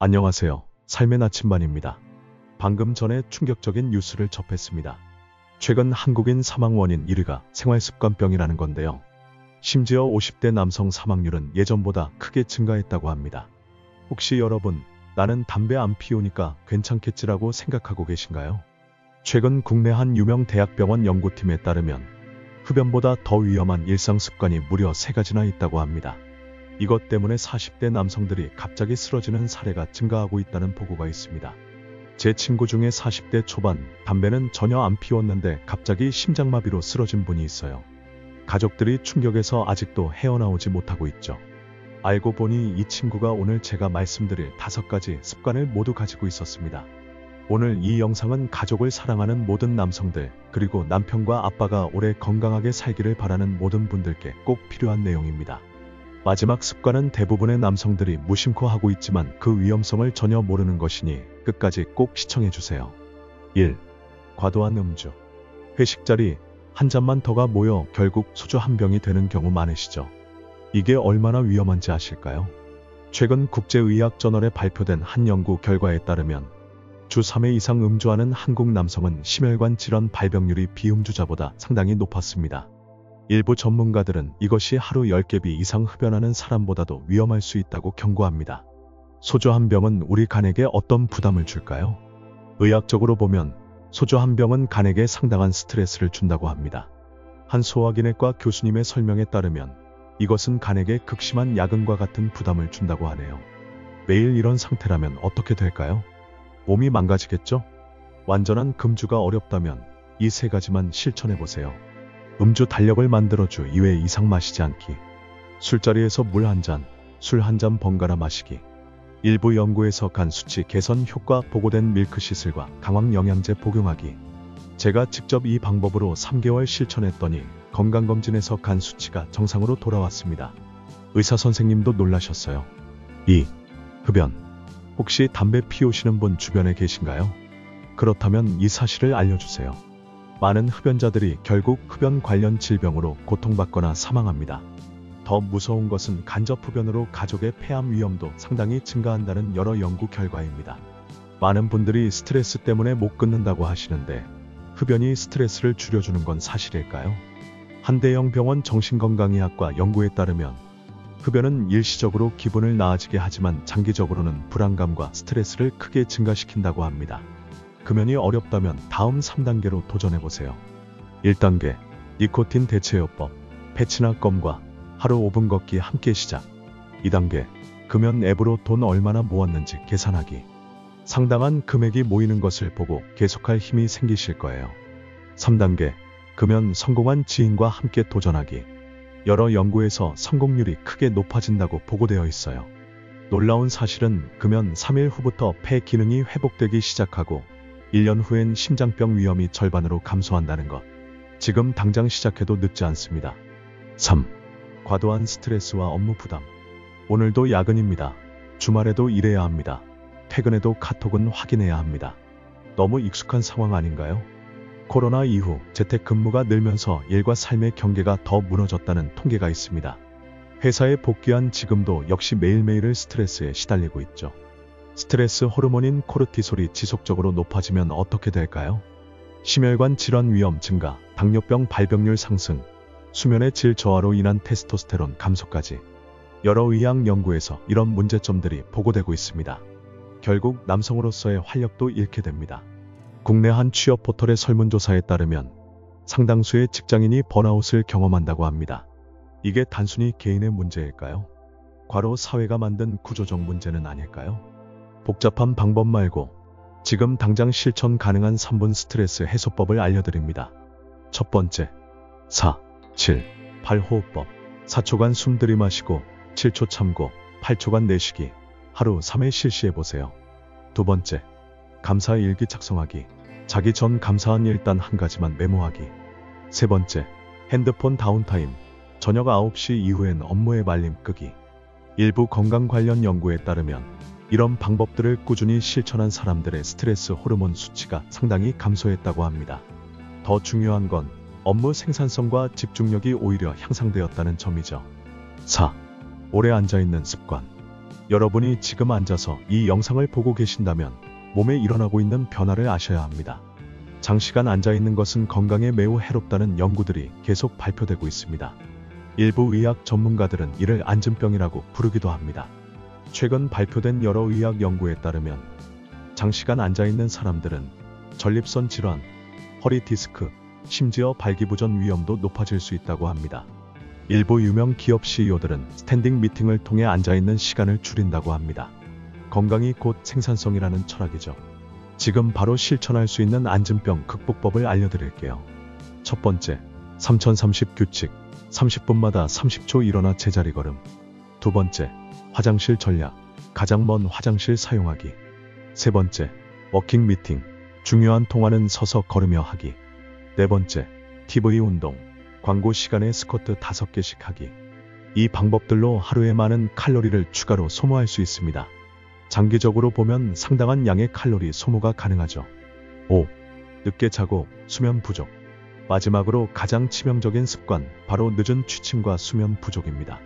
안녕하세요. 삶의 나침반입니다. 방금 전에 충격적인 뉴스를 접했습니다. 최근 한국인 사망 원인 1위가 생활습관병이라는 건데요. 심지어 50대 남성 사망률은 예전보다 크게 증가했다고 합니다. 혹시 여러분, 나는 담배 안 피우니까 괜찮겠지라고 생각하고 계신가요? 최근 국내 한 유명 대학병원 연구팀에 따르면 흡연보다 더 위험한 일상습관이 무려 3가지나 있다고 합니다. 이것 때문에 40대 남성들이 갑자기 쓰러지는 사례가 증가하고 있다는 보고가 있습니다. 제 친구 중에 40대 초반, 담배는 전혀 안 피웠는데 갑자기 심장마비로 쓰러진 분이 있어요. 가족들이 충격에서 아직도 헤어나오지 못하고 있죠. 알고 보니 이 친구가 오늘 제가 말씀드릴 5가지 습관을 모두 가지고 있었습니다. 오늘 이 영상은 가족을 사랑하는 모든 남성들, 그리고 남편과 아빠가 오래 건강하게 살기를 바라는 모든 분들께 꼭 필요한 내용입니다. 마지막 습관은 대부분의 남성들이 무심코 하고 있지만 그 위험성을 전혀 모르는 것이니 끝까지 꼭 시청해주세요. 1. 과도한 음주. 회식 자리 한 잔만 더가 모여 결국 소주 한 병이 되는 경우 많으시죠. 이게 얼마나 위험한지 아실까요? 최근 국제의학저널에 발표된 한 연구 결과에 따르면 주 3회 이상 음주하는 한국 남성은 심혈관 질환 발병률이 비음주자보다 상당히 높았습니다. 일부 전문가들은 이것이 하루 10개비 이상 흡연하는 사람보다도 위험할 수 있다고 경고합니다. 소주 한 병은 우리 간에게 어떤 부담을 줄까요? 의학적으로 보면 소주 한 병은 간에게 상당한 스트레스를 준다고 합니다. 한 소화기내과 교수님의 설명에 따르면 이것은 간에게 극심한 야근과 같은 부담을 준다고 하네요. 매일 이런 상태라면 어떻게 될까요? 몸이 망가지겠죠? 완전한 금주가 어렵다면 이 3가지만 실천해보세요. 음주 달력을 만들어주 2회 이상 마시지 않기. 술자리에서 물 한 잔, 술 한 잔 번갈아 마시기. 일부 연구에서 간 수치 개선 효과 보고된 밀크 시슬과 강황 영양제 복용하기. 제가 직접 이 방법으로 3개월 실천했더니 건강검진에서 간 수치가 정상으로 돌아왔습니다. 의사 선생님도 놀라셨어요. 2. 흡연. 혹시 담배 피우시는 분 주변에 계신가요? 그렇다면 이 사실을 알려주세요. 많은 흡연자들이 결국 흡연 관련 질병으로 고통받거나 사망합니다. 더 무서운 것은 간접 흡연으로 가족의 폐암 위험도 상당히 증가한다는 여러 연구 결과입니다. 많은 분들이 스트레스 때문에 못 끊는다고 하시는데 흡연이 스트레스를 줄여주는 건 사실일까요? 한 대형 병원 정신건강의학과 연구에 따르면 흡연은 일시적으로 기분을 나아지게 하지만 장기적으로는 불안감과 스트레스를 크게 증가시킨다고 합니다. 금연이 어렵다면 다음 3단계로 도전해보세요. 1단계, 니코틴 대체요법, 패치나 껌과 하루 5분 걷기 함께 시작. 2단계, 금연 앱으로 돈 얼마나 모았는지 계산하기. 상당한 금액이 모이는 것을 보고 계속할 힘이 생기실 거예요. 3단계, 금연 성공한 지인과 함께 도전하기. 여러 연구에서 성공률이 크게 높아진다고 보고되어 있어요. 놀라운 사실은 금연 3일 후부터 폐 기능이 회복되기 시작하고 1년 후엔 심장병 위험이 절반으로 감소한다는 것. 지금 당장 시작해도 늦지 않습니다. 3. 과도한 스트레스와 업무 부담. 오늘도 야근입니다. 주말에도 일해야 합니다. 퇴근해도 카톡은 확인해야 합니다. 너무 익숙한 상황 아닌가요? 코로나 이후 재택근무가 늘면서 일과 삶의 경계가 더 무너졌다는 통계가 있습니다. 회사에 복귀한 지금도 역시 매일매일을 스트레스에 시달리고 있죠. 스트레스 호르몬인 코르티솔이 지속적으로 높아지면 어떻게 될까요? 심혈관 질환 위험 증가, 당뇨병 발병률 상승, 수면의 질 저하로 인한 테스토스테론 감소까지. 여러 의학 연구에서 이런 문제점들이 보고되고 있습니다. 결국 남성으로서의 활력도 잃게 됩니다. 국내 한 취업 포털의 설문조사에 따르면 상당수의 직장인이 번아웃을 경험한다고 합니다. 이게 단순히 개인의 문제일까요? 과로 사회가 만든 구조적 문제는 아닐까요? 복잡한 방법 말고 지금 당장 실천 가능한 3분 스트레스 해소법을 알려드립니다. 첫 번째, 4, 7, 8 호흡법. 4초간 숨 들이마시고 7초 참고 8초간 내쉬기. 하루 3회 실시해보세요. 두 번째, 감사 일기 작성하기. 자기 전 감사한 일 단 한 가지만 메모하기. 세 번째, 핸드폰 다운타임. 저녁 9시 이후엔 업무에 말림 끄기. 일부 건강 관련 연구에 따르면 이런 방법들을 꾸준히 실천한 사람들의 스트레스 호르몬 수치가 상당히 감소했다고 합니다. 더 중요한 건 업무 생산성과 집중력이 오히려 향상되었다는 점이죠. 4. 오래 앉아있는 습관. 여러분이 지금 앉아서 이 영상을 보고 계신다면 몸에 일어나고 있는 변화를 아셔야 합니다. 장시간 앉아있는 것은 건강에 매우 해롭다는 연구들이 계속 발표되고 있습니다. 일부 의학 전문가들은 이를 앉은병이라고 부르기도 합니다. 최근 발표된 여러 의학 연구에 따르면 장시간 앉아있는 사람들은 전립선 질환, 허리 디스크, 심지어 발기부전 위험도 높아질 수 있다고 합니다. 일부 유명 기업 CEO들은 스탠딩 미팅을 통해 앉아있는 시간을 줄인다고 합니다. 건강이 곧 생산성이라는 철학이죠. 지금 바로 실천할 수 있는 앉은병 극복법을 알려드릴게요. 첫 번째, 3030 규칙, 30분마다 30초 일어나 제자리 걸음. 두 번째, 화장실 전략, 가장 먼 화장실 사용하기. 세 번째, 워킹 미팅, 중요한 통화는 서서 걸으며 하기. 네 번째, TV 운동, 광고 시간에 스쿼트 5개씩 하기. 이 방법들로 하루에 많은 칼로리를 추가로 소모할 수 있습니다. 장기적으로 보면 상당한 양의 칼로리 소모가 가능하죠. 5. 늦게 자고 수면 부족. 마지막으로 가장 치명적인 습관, 바로 늦은 취침과 수면 부족입니다.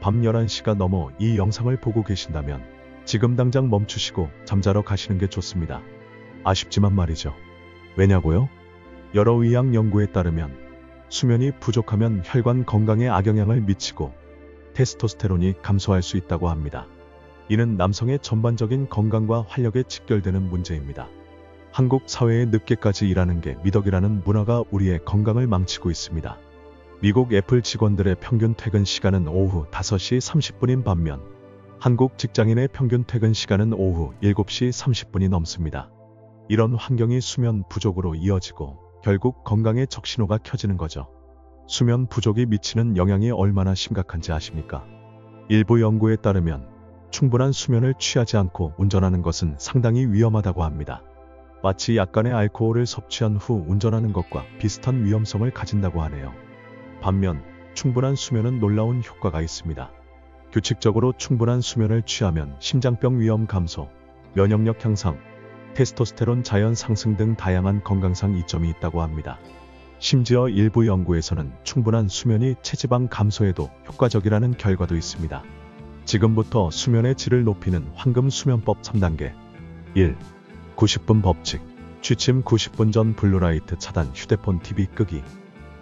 밤 11시가 넘어 이 영상을 보고 계신다면 지금 당장 멈추시고 잠자러 가시는 게 좋습니다. 아쉽지만 말이죠. 왜냐고요? 여러 의학 연구에 따르면 수면이 부족하면 혈관 건강에 악영향을 미치고 테스토스테론이 감소할 수 있다고 합니다. 이는 남성의 전반적인 건강과 활력에 직결되는 문제입니다. 한국 사회에 늦게까지 일하는 게 미덕이라는 문화가 우리의 건강을 망치고 있습니다. 미국 애플 직원들의 평균 퇴근 시간은 오후 5시 30분인 반면 한국 직장인의 평균 퇴근 시간은 오후 7시 30분이 넘습니다. 이런 환경이 수면 부족으로 이어지고 결국 건강에 적신호가 켜지는 거죠. 수면 부족이 미치는 영향이 얼마나 심각한지 아십니까? 일부 연구에 따르면 충분한 수면을 취하지 않고 운전하는 것은 상당히 위험하다고 합니다. 마치 약간의 알코올을 섭취한 후 운전하는 것과 비슷한 위험성을 가진다고 하네요. 반면 충분한 수면은 놀라운 효과가 있습니다. 규칙적으로 충분한 수면을 취하면 심장병 위험 감소, 면역력 향상, 테스토스테론 자연 상승 등 다양한 건강상 이점이 있다고 합니다. 심지어 일부 연구에서는 충분한 수면이 체지방 감소에도 효과적이라는 결과도 있습니다. 지금부터 수면의 질을 높이는 황금 수면법 3단계. 1. 90분 법칙. 취침 90분 전 블루라이트 차단, 휴대폰 TV 끄기.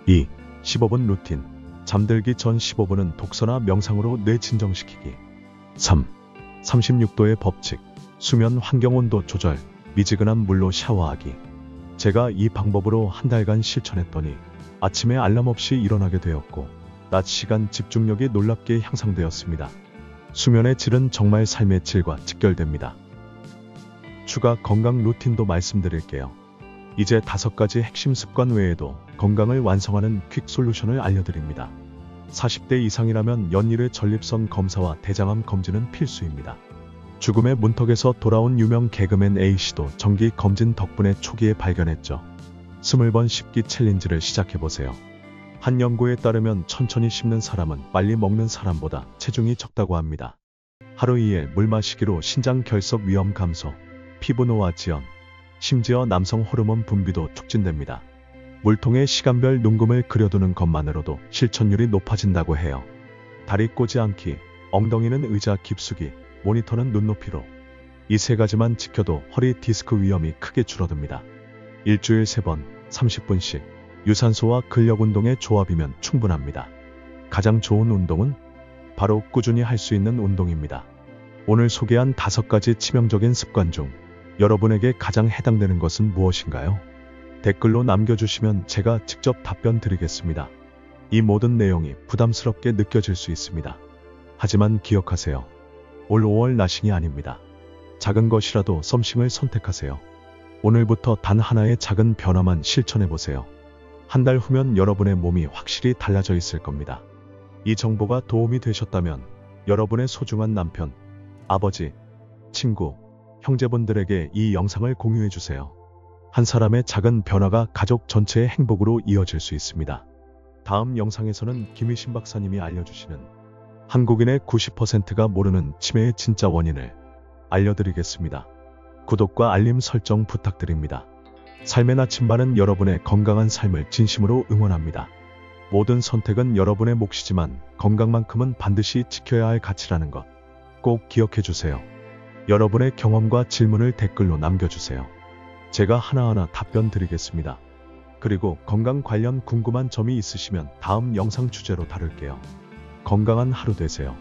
2. 15분 루틴. 잠들기 전 15분은 독서나 명상으로 뇌 진정시키기. 3. 36도의 법칙. 수면 환경 온도 조절, 미지근한 물로 샤워하기. 제가 이 방법으로 한 달간 실천했더니 아침에 알람 없이 일어나게 되었고 낮 시간 집중력이 놀랍게 향상되었습니다. 수면의 질은 정말 삶의 질과 직결됩니다. 추가 건강 루틴도 말씀드릴게요. 이제 5가지 핵심 습관 외에도 건강을 완성하는 퀵 솔루션을 알려드립니다. 40대 이상이라면 연일의 전립선 검사와 대장암 검진은 필수입니다. 죽음의 문턱에서 돌아온 유명 개그맨 A씨도 정기 검진 덕분에 초기에 발견했죠. 20번 씹기 챌린지를 시작해보세요. 한 연구에 따르면 천천히 씹는 사람은 빨리 먹는 사람보다 체중이 적다고 합니다. 하루 2회 물 마시기로 신장 결석 위험 감소, 피부 노화 지연, 심지어 남성 호르몬 분비도 촉진됩니다. 물통에 시간별 눈금을 그려두는 것만으로도 실천율이 높아진다고 해요. 다리 꼬지 않기, 엉덩이는 의자 깊숙이, 모니터는 눈높이로. 이 3가지만 지켜도 허리 디스크 위험이 크게 줄어듭니다. 일주일 3번, 30분씩. 유산소와 근력 운동의 조합이면 충분합니다. 가장 좋은 운동은 바로 꾸준히 할 수 있는 운동입니다. 오늘 소개한 5가지 치명적인 습관 중 여러분에게 가장 해당되는 것은 무엇인가요? 댓글로 남겨주시면 제가 직접 답변 드리겠습니다. 이 모든 내용이 부담스럽게 느껴질 수 있습니다. 하지만 기억하세요. 올 5월 나싱이 아닙니다. 작은 것이라도 썸씽을 선택하세요. 오늘부터 단 하나의 작은 변화만 실천해보세요. 한 달 후면 여러분의 몸이 확실히 달라져 있을 겁니다. 이 정보가 도움이 되셨다면 여러분의 소중한 남편, 아버지, 친구, 형제분들에게 이 영상을 공유해주세요. 한 사람의 작은 변화가 가족 전체의 행복으로 이어질 수 있습니다. 다음 영상에서는 김희신 박사님이 알려주시는 한국인의 90%가 모르는 치매의 진짜 원인을 알려드리겠습니다. 구독과 알림 설정 부탁드립니다. 삶의 나침반은 여러분의 건강한 삶을 진심으로 응원합니다. 모든 선택은 여러분의 몫이지만 건강만큼은 반드시 지켜야 할 가치라는 것 꼭 기억해 주세요. 여러분의 경험과 질문을 댓글로 남겨주세요. 제가 하나하나 답변 드리겠습니다. 그리고 건강 관련 궁금한 점이 있으시면 다음 영상 주제로 다룰게요. 건강한 하루 되세요.